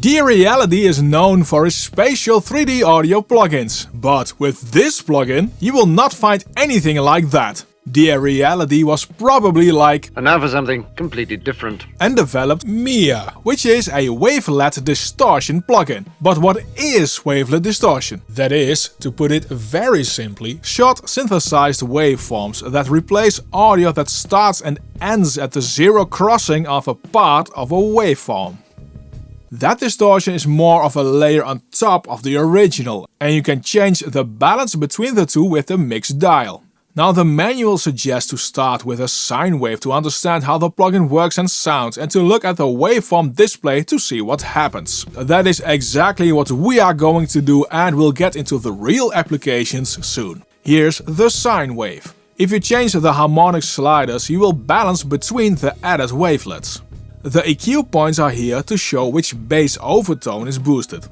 Reality is known for its spatial 3D audio plugins, but with this plugin you will not find anything like that. Reality was probably like, and now for something completely different, and developed MIYA, which is a Wavelet distortion plugin. But what is Wavelet distortion? That is, to put it very simply, short synthesized waveforms that replace audio that starts and ends at the zero crossing of a part of a waveform. That distortion is more of a layer on top of the original, and you can change the balance between the two with the mix dial. Now the manual suggests to start with a sine wave to understand how the plugin works and sounds, and to look at the waveform display to see what happens. That is exactly what we are going to do, and we'll get into the real applications soon. Here's the sine wave. If you change the harmonics sliders, you will balance between the added wavelets. The EQ points are here to show which bass overtone is boosted.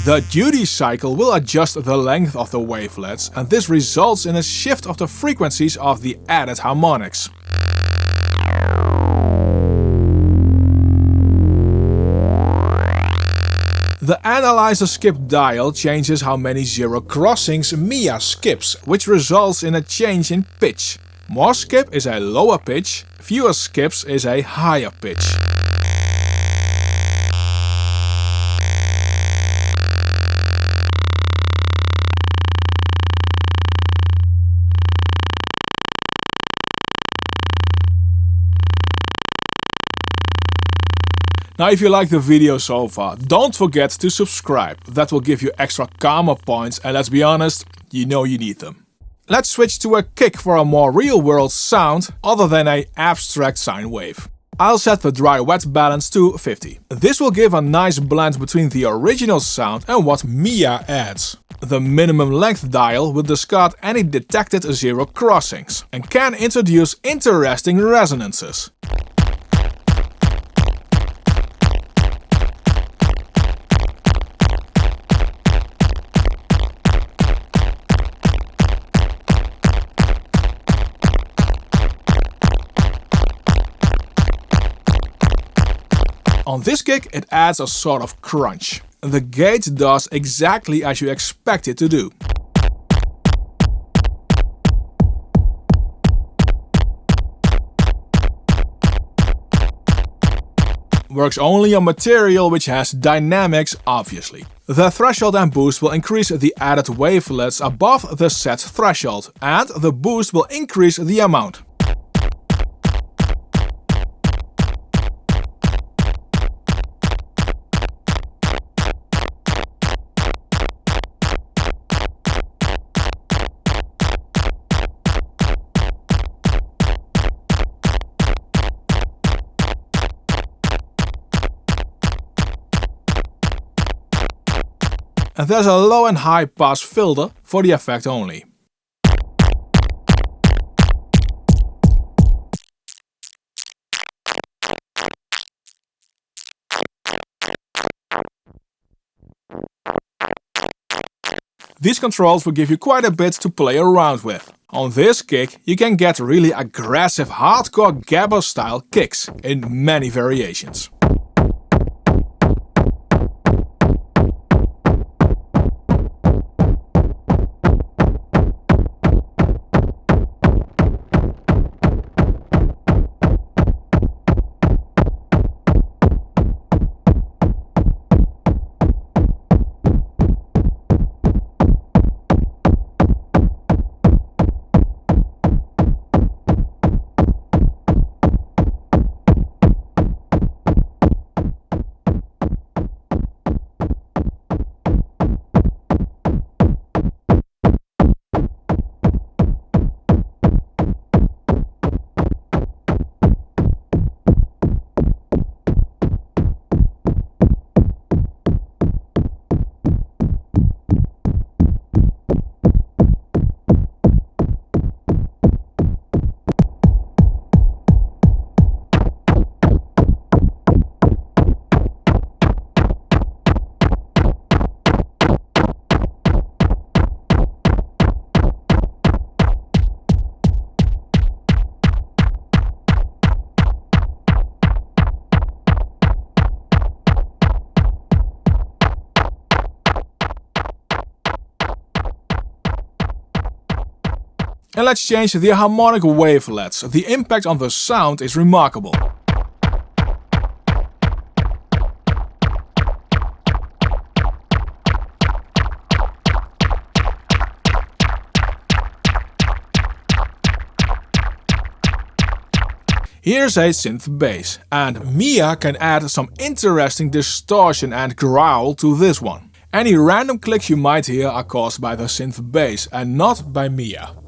The duty cycle will adjust the length of the wavelets, and this results in a shift of the frequencies of the added harmonics. The analyzer skip dial changes how many zero crossings MIYA skips, which results in a change in pitch. More skip is a lower pitch, fewer skips is a higher pitch. Now if you like the video so far, don't forget to subscribe. That will give you extra karma points, and let's be honest, you know you need them. Let's switch to a kick for a more real-world sound other than an abstract sine wave. I'll set the dry-wet balance to 50. This will give a nice blend between the original sound and what MIYA adds. The minimum length dial will discard any detected zero crossings and can introduce interesting resonances. On this kick it adds a sort of crunch. The gate does exactly as you expect it to do. Works only on material which has dynamics, obviously. The threshold and boost will increase the added wavelets above the set threshold, and the boost will increase the amount. And there's a low and high pass filter for the effect only. These controls will give you quite a bit to play around with. On this kick you can get really aggressive hardcore Gabber style kicks in many variations. And let's change the harmonic wavelets. The impact on the sound is remarkable. Here's a synth bass, and MIYA can add some interesting distortion and growl to this one. Any random clicks you might hear are caused by the synth bass and not by MIYA.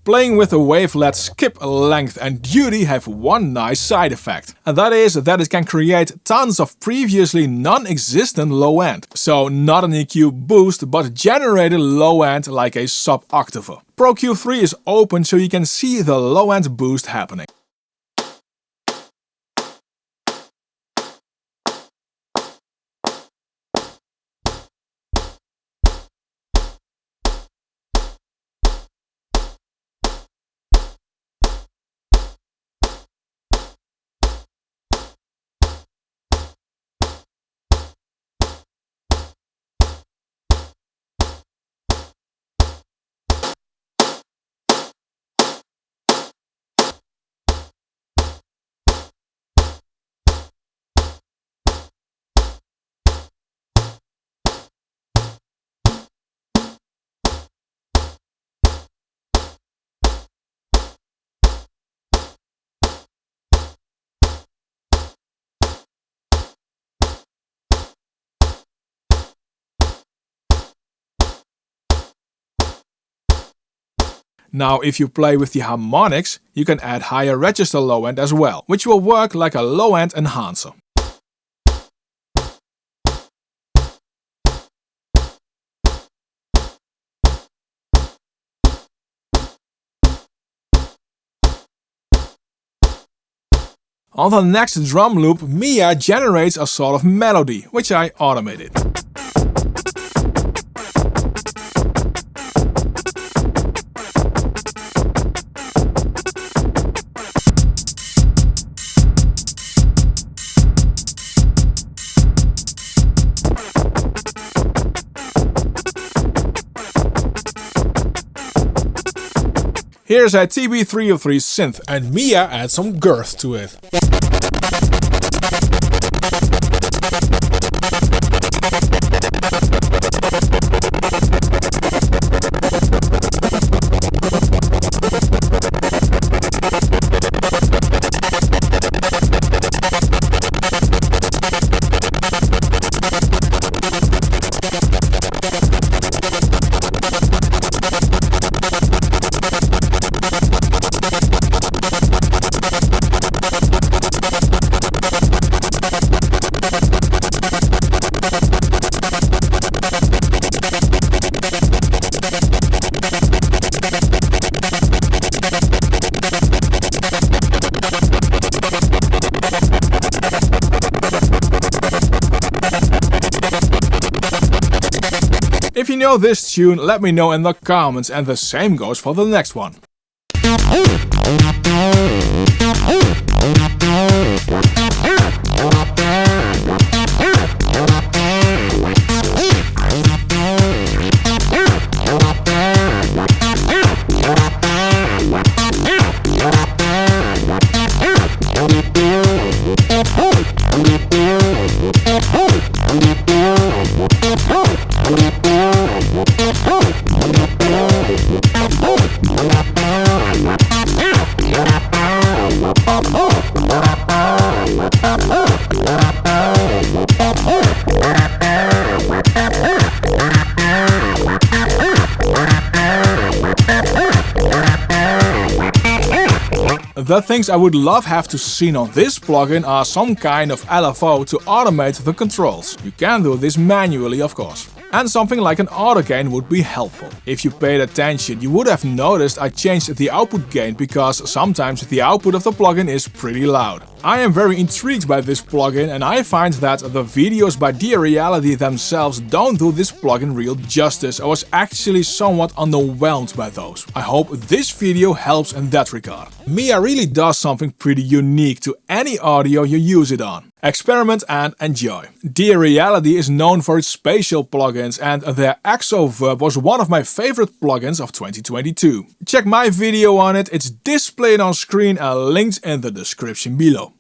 Playing with the wavelet's skip length and duty have one nice side effect. And that is that it can create tons of previously non-existent low end. So not an EQ boost, but generated low end like a sub-octave. Pro-Q3 is open so you can see the low end boost happening. Now if you play with the harmonics, you can add higher register low end as well, which will work like a low end enhancer. On the next drum loop, MIYA generates a sort of melody, which I automated. Here's a TB303 synth, and MIYA adds some girth to it. know this tune, let me know in the comments, and the same goes for the next one. The things I would love have to see on this plugin are some kind of LFO to automate the controls. You can do this manually, of course. And something like an auto gain would be helpful. If you paid attention, you would have noticed I changed the output gain because sometimes the output of the plugin is pretty loud. I am very intrigued by this plugin, and I find that the videos by Reality themselves don't do this plugin real justice. I was actually somewhat underwhelmed by those. I hope this video helps in that regard. MIYA really does something pretty unique to any audio you use it on. Experiment and enjoy. Reality is known for its spatial plugins, and their Exoverb was one of my favorite plugins of 2022. Check my video on it, it's displayed on screen and linked in the description below.